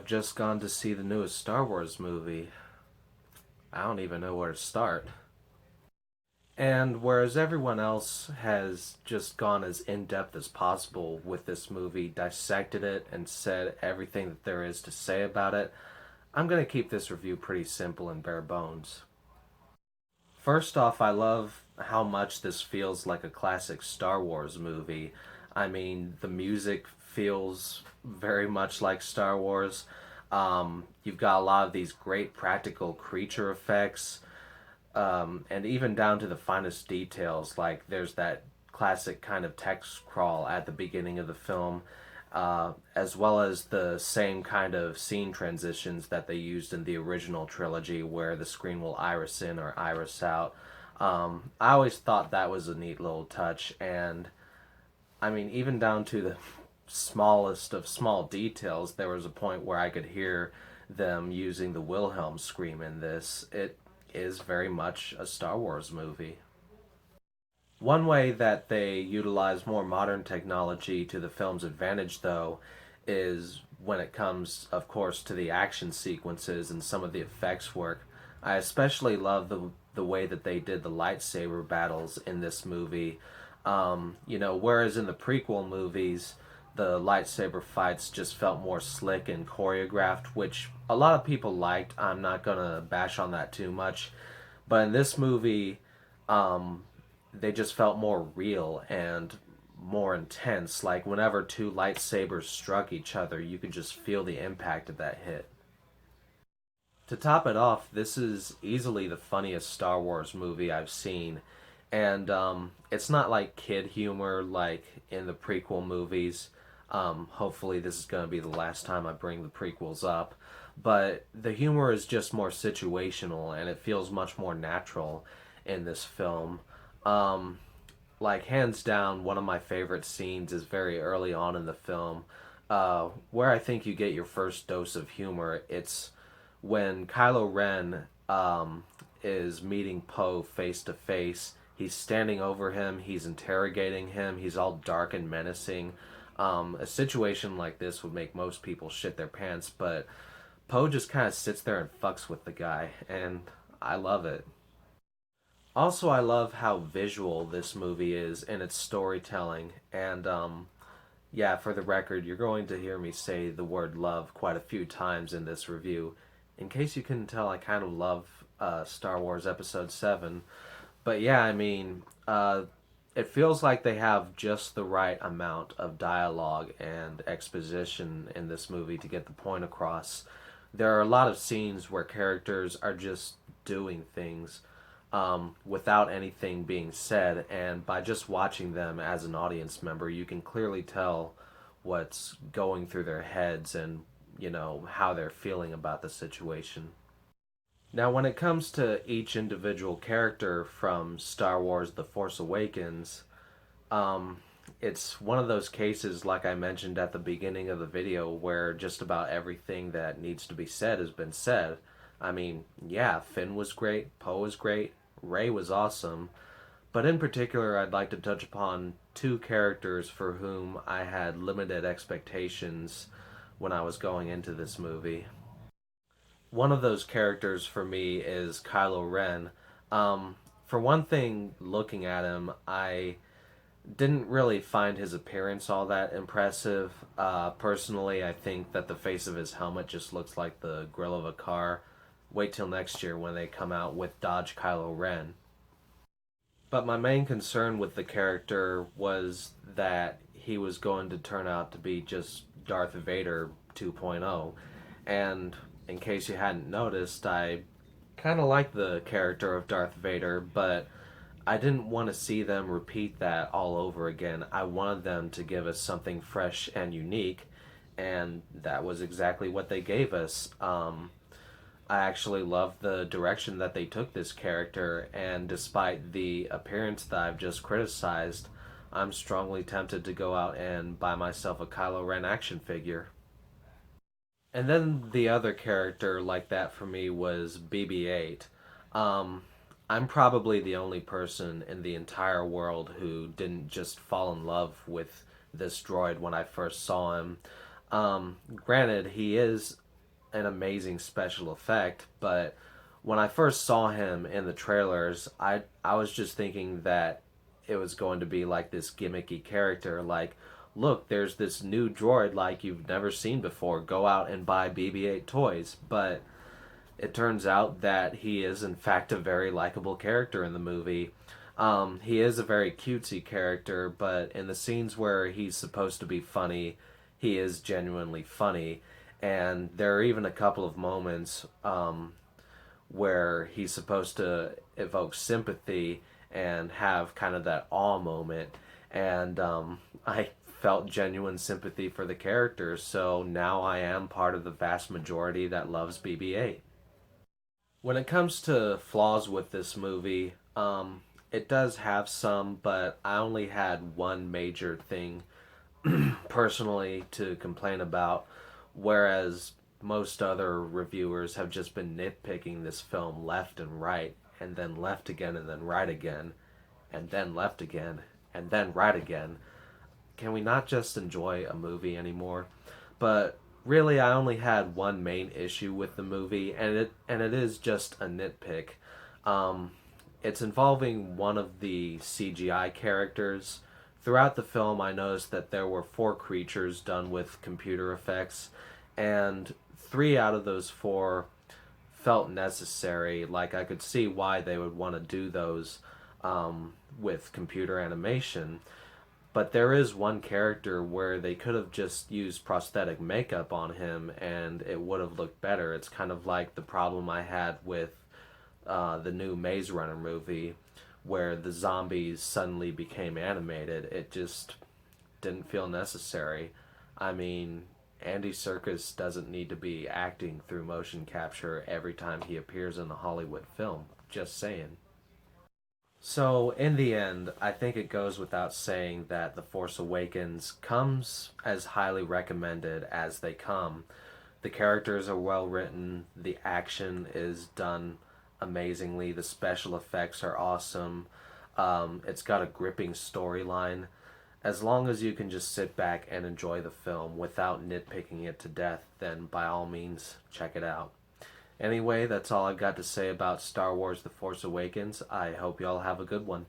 I've just gone to see the newest Star Wars movie. I don't even know where to start. And whereas everyone else has just gone as in depth as possible with this movie, dissected it, and said everything that there is to say about it, I'm going to keep this review pretty simple and bare bones. First off, I love how much this feels like a classic Star Wars movie. I mean, the music feels very much like Star Wars. You've got a lot of these great practical creature effects, and even down to the finest details. Like, there's that classic kind of text crawl at the beginning of the film, as well as the same kind of scene transitions that they used in the original trilogy, where the screen will iris in or iris out. I always thought that was a neat little touch, and I mean, even down to the smallest of small details, there was a point where I could hear them using the Wilhelm scream in this. It is very much a Star Wars movie. One way that they utilize more modern technology to the film's advantage, though, is when it comes, of course, to the action sequences and some of the effects work. I especially love the way that they did the lightsaber battles in this movie. Whereas in the prequel movies, the lightsaber fights just felt more slick and choreographed, which a lot of people liked. I'm not gonna bash on that too much, but in this movie, um, they just felt more real and more intense. Like whenever two lightsabers struck each other, you could just feel the impact of that hit. To top it off, this is easily the funniest Star Wars movie I've seen. And it's not like kid humor like in the prequel movies. Hopefully, this is going to be the last time I bring the prequels up. But the humor is just more situational and it feels much more natural in this film. Um, like, hands down, one of my favorite scenes is very early on in the film, where I think you get your first dose of humor. It's when Kylo Ren is meeting Poe face to face. He's standing over him, he's interrogating him, he's all dark and menacing. A situation like this would make most people shit their pants, but Poe just kind of sits there and fucks with the guy, and I love it. Also, I love how visual this movie is in its storytelling, and yeah, for the record, you're going to hear me say the word love quite a few times in this review. In case you couldn't tell, I kind of love Star Wars Episode 7. But yeah, I mean, it feels like they have just the right amount of dialogue and exposition in this movie to get the point across. There are a lot of scenes where characters are just doing things without anything being said, and by just watching them as an audience member, you can clearly tell what's going through their heads and, how they're feeling about the situation. Now, when it comes to each individual character from Star Wars The Force Awakens, um, it's one of those cases, like I mentioned at the beginning of the video, where just about everything that needs to be said has been said. I mean, yeah, Finn was great, Poe was great, Rey was awesome, but in particular, I'd like to touch upon two characters for whom I had limited expectations when I was going into this movie. One of those characters for me is Kylo Ren. For one thing, looking at him, I didn't really find his appearance all that impressive. Personally, I think that the face of his helmet just looks like the grill of a car. Wait till next year when they come out with Dodge Kylo Ren. But my main concern with the character was that he was going to turn out to be just Darth Vader 2.0. And in case you hadn't noticed, I kind of like the character of Darth Vader, but I didn't want to see them repeat that all over again. I wanted them to give us something fresh and unique, and that was exactly what they gave us. I actually love the direction that they took this character, and despite the appearance that I've just criticized, I'm strongly tempted to go out and buy myself a Kylo Ren action figure. And then the other character like that for me was BB-8. Um, I'm probably the only person in the entire world who didn't just fall in love with this droid when I first saw him. Granted, he is an amazing special effect, but when I first saw him in the trailers, I was just thinking that it was going to be like this gimmicky character, like, look, there's this new droid like you've never seen before. Go out and buy BB-8 toys. But it turns out that he is in fact a very likable character in the movie. He is a very cutesy character, but in the scenes where he's supposed to be funny, he is genuinely funny. And there are even a couple of moments where he's supposed to evoke sympathy and have kind of that awe moment. And I felt genuine sympathy for the character, so now I am part of the vast majority that loves BB 8. When it comes to flaws with this movie, it does have some, but I only had one major thing personally to complain about, whereas most other reviewers have just been nitpicking this film left and right, and then left again, and then right again, and then left again, and then right again. Can we not just enjoy a movie anymore? But really, I only had one main issue with the movie, and it is just a nitpick. Um, it's involving one of the CGI characters. Throughout the film, I noticed that there were four creatures done with computer effects, and three out of those four felt necessary. Like, I could see why they would want to do those with computer animation. But there is one character where they could have just used prosthetic makeup on him and it would have looked better. It's kind of like the problem I had with the new Maze Runner movie where the zombies suddenly became animated. It just didn't feel necessary. I mean, Andy Serkis doesn't need to be acting through motion capture every time he appears in a Hollywood film. Just saying. So, in the end, I think it goes without saying that The Force Awakens comes as highly recommended as they come. The characters are well written, the action is done amazingly, the special effects are awesome, it's got a gripping storyline. As long as you can just sit back and enjoy the film without nitpicking it to death, then by all means, check it out. Anyway, that's all I've got to say about Star Wars The Force Awakens. I hope y'all have a good one.